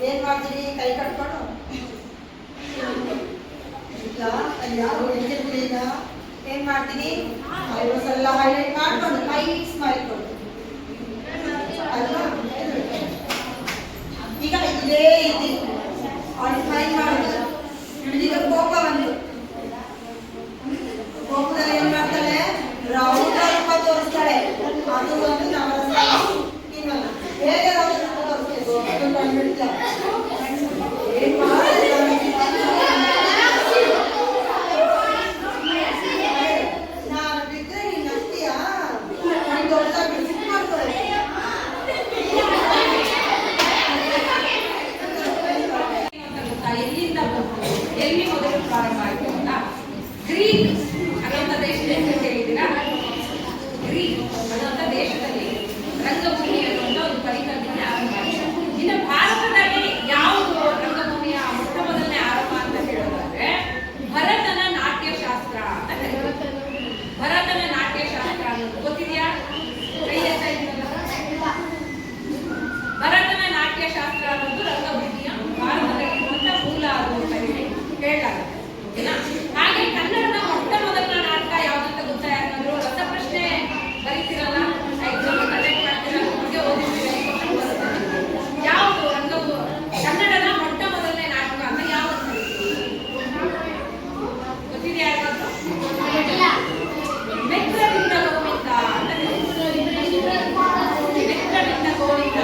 ಏನ್ ಮಾಡ್ತೀರಿ? ಕೈ ಕಟ್ಕೊಂಡು ಈಗ ಏನ್ ಮಾಡ್ತೀನಿ? ಐಬ್ರೋಸ್ ಎಲ್ಲ ಹೈಲೈಟ್ ಮಾಡ್ಕೊಂಡು ಲೈಟ್ ಸ್ಮೈಲ್ ಕೊಡು ಅಲ್ವಾ? ಈಗ ಇದೇ ರೀತಿ ಅವ್ಳು ಸ್ಮೈಲ್ ಮಾಡೋದು. ಈಗ ಕೋಪ ಬಂತು, ಕೋಪದಲ್ಲಿ ಏನ್ ಮಾಡ್ತಾಳೆ? ರೌದ್ರ ರೂಪ ತೋರಿಸ್ತಾಳೆ. ಅದು ಒಂದು ನವರಸ. ಇನ್ನೊಂದು ಹೇಗೆ ರೌದ್ರ ರೂಪ ತೋರಿಸ್ಬೇಕು ಅದು ಕಂಡುಹಿಡಿತಾಳೆ. ಏನ್ ನಾನು ಬಿದ್ದರೆ ನೀನ್ ನಗ್ತೀಯಾ? ನಾನು ದೊಡ್ಡದಾಗಿ ಫಿಟ್ ಮಾಡ್ಕೊಳ್ಳಿ. ಎಲ್ಲಿ ಮೊದಲು ಪ್ರಾರಂಭ ಆಯಿತು ಅಂತ ಗ್ರೀಕ್ ಅನ್ನುವಂಥ ದೇಶದಲ್ಲಿ ಕೇಳಿದ್ದೀರಾ? ಗ್ರೀಕ್ ಅನ್ನುವಂಥ ದೇಶದಲ್ಲಿ ರಂಗಭೂಮಿ ಅನ್ನುವಂಥ ಒಂದು ಪರಿಕಲ್ಪನೆ ಆರಂಭ ಆಯಿತು. ಇನ್ನು ಭಾರತದಲ್ಲಿ ಯಾವುದು ರಂಗಭೂಮಿಯ ಮೊಟ್ಟ ಮೊದಲನೇ ಆರಂಭ ಅಂತ ಹೇಳೋದಾದ್ರೆ ಭರತನ ನಾಟ್ಯಶಾಸ್ತ್ರ ಅಂತ ಕರೀತಾರೆ. ಭರತನ ನಾಟ್ಯಶಾಸ್ತ್ರ ಅನ್ನೋದು ಗೊತ್ತಿದೆಯಾ? ಕೈ ಎತ್ತಾ ಇದ್ದೀರಲ್ಲ. ಭರತನ ನಾಟ್ಯಶಾಸ್ತ್ರ ಅನ್ನೋದು ರಂಗಭೂಮಿಯ ಭಾರತದಲ್ಲಿರುವಂತ ಮೂಲ ಅದು ಅಂತ ಹೇಳಿ ಹೇಳಲಾಗುತ್ತೆ. ಹಾಗೆ ಕನ್ನಡದ ಮೊಟ್ಟ ಮೊದಲ ನಾಟಕ ಯಾವ್ದಂತ ಗೊತ್ತಾ? ಯಾಕಂದ್ರೆ ರಸಪ್ರಶ್ನೆ ಬರೀತಿರಲ್ಲ, ಎಕ್ಸಾಮ್ ಕಂಡಕ್ಟ್ ಮಾಡ್ತಿರಲ್ಲ, ಬಗ್ಗೆ ಓದಿರ್ತೀರ, ಯಾವುದು ಕನ್ನಡದ ಮೊಟ್ಟ ಮೊದಲನೇ ನಾಟಕ ಅಂತ ಯಾವ್ದು ಗೊತ್ತಿದೆಯಾ? ಯಾರಾದ್ರೂ? ಮಿತ್ರವಿಂದ ಗೋವಿಂದ ಅಂತ. ಮಿತ್ರವಿಂದ ಗೋವಿಂದ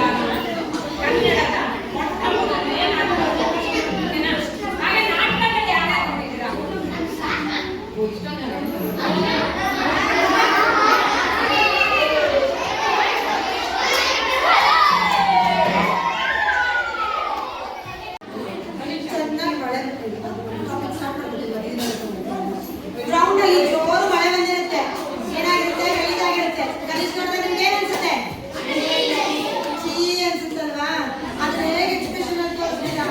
ಕನ್ನಡದ ಮೊಟ್ಟ ಮೊದಲನೇ ನಾಟಕ. ಹಾಗೆ ನಾಟಕದಲ್ಲಿ ಯಾರ್ಯಾರು ನೋಡಿದ್ದೀರಾ? ಗ್ರೌಂಡ್ ಅಲ್ಲಿ ಜೋರು ಮಳೆ ಬಂದಿರುತ್ತೆ, ಏನಾಗಿರುತ್ತೆ? ಗಲೀಜಾಗಿರುತ್ತೆ. ಗಲೀಜ್ ನೋಡಿದ್ರೆ ನಿಮ್ಗೆ ಏನ್ ಅನ್ಸುತ್ತೆ? ಚೀ ಅನ್ಸುತ್ತಲ್ವಾ? ಅದ್ರ ಹೇಗೆ ಎಕ್ಸ್ಪ್ರೆಷನ್ ಅಂತ ತೋರಿಸ್ತೀರಾ?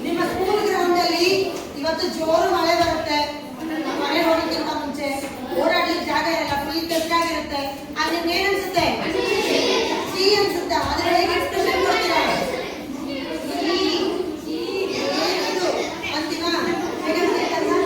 ನಿಮ್ಮ ಸ್ಕೂಲ್ ಗ್ರೌಂಡ್ ಅಲ್ಲಿ ಇವತ್ತು ಜೋರು ಮಳೆ ಬರುತ್ತೆ, ಮಳೆ ಹೋಗೋಕ್ಕಿಂತ ಮುಂಚೆ ಓಡಾಡ್ಲಿಕ್ಕೆ ಜಾಗ ಇರಲ್ಲ, ಫುಲ್ ಕೆಟ್ಟಾಗಿರುತ್ತೆ. ಆಗ ನಿಮ್ಗೆ ಏನ್ ಅನ್ಸುತ್ತೆ? ಚೀ ಅನ್ಸುತ್ತೆ. ಅದ್ರ ಹೇಗೆ ಎಕ್ಸ್ಪ್ರೆಷನ್ ಕೊಡ್ತೀರಾ? ಅಂತೀವಾ? ಹೇಗನ್ಸುತ್ತಲ್ವಾ?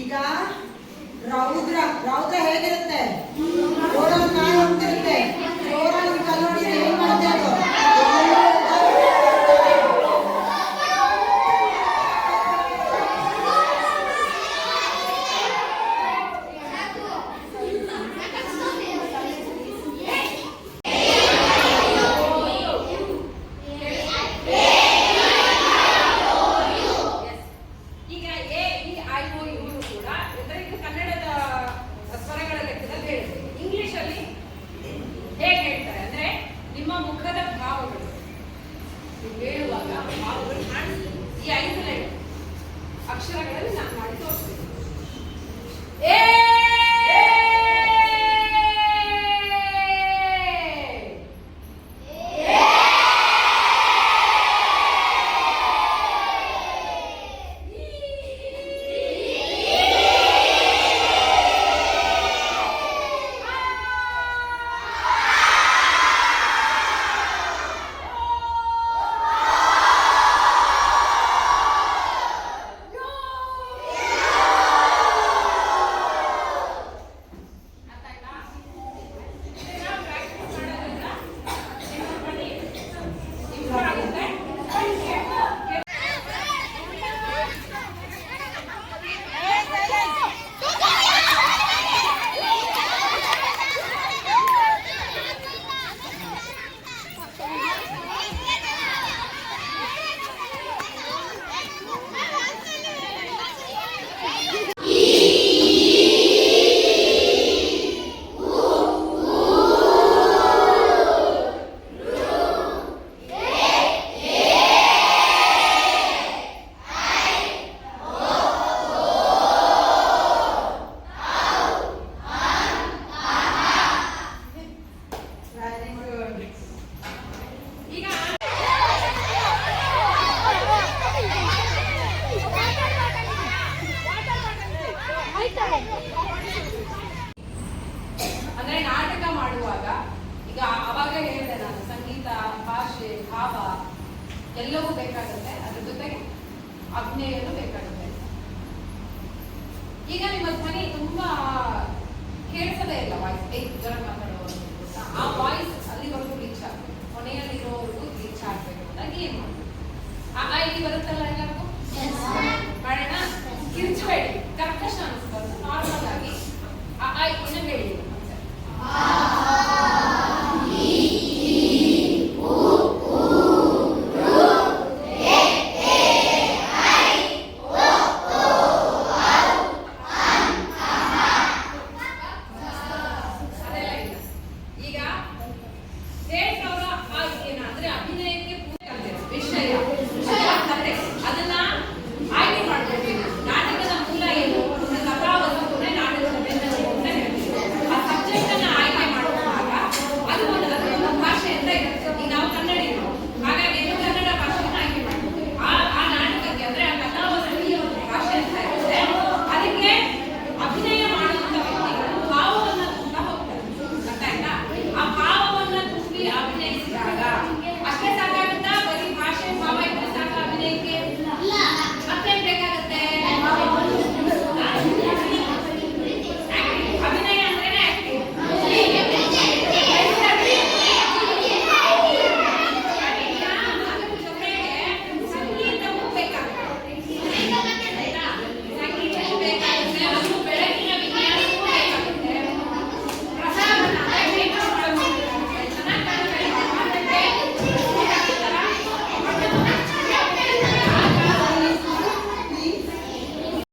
ಈಗ ರೌದ್ರ ಹೇಗಿರುತ್ತೆ? ರೋಡಲ್ಲಿ ನಾಯಿ ಹೋಗ್ತಿರುತ್ತೆ, ಜೋರಾಗಿ ಕಲ್ಲು ಹೊಡಿದ್ರೆ ಏನ್ ಮಾಡುತ್ತೆ ಅದು? ಈಗ A E I O U ಕೂಡ ಕನ್ನಡದ ಸ್ವರಗಳ ಲೆಕ್ಕದಲ್ಲಿ ಹೇಳಿದೆ. ಇಂಗ್ಲಿಷ್ ಅಲ್ಲಿ ಹೇಗೆ ಭಾವ ಎಲ್ಲವೂ ಬೇಕಾಗುತ್ತೆ. ಅದ್ರ ಜೊತೆಗೆ ಅಭಿನಯನೂ ಬೇಕಾಗುತ್ತೆ. ಈಗ ನಿಮ್ಮ ಧ್ವನಿ ತುಂಬಾ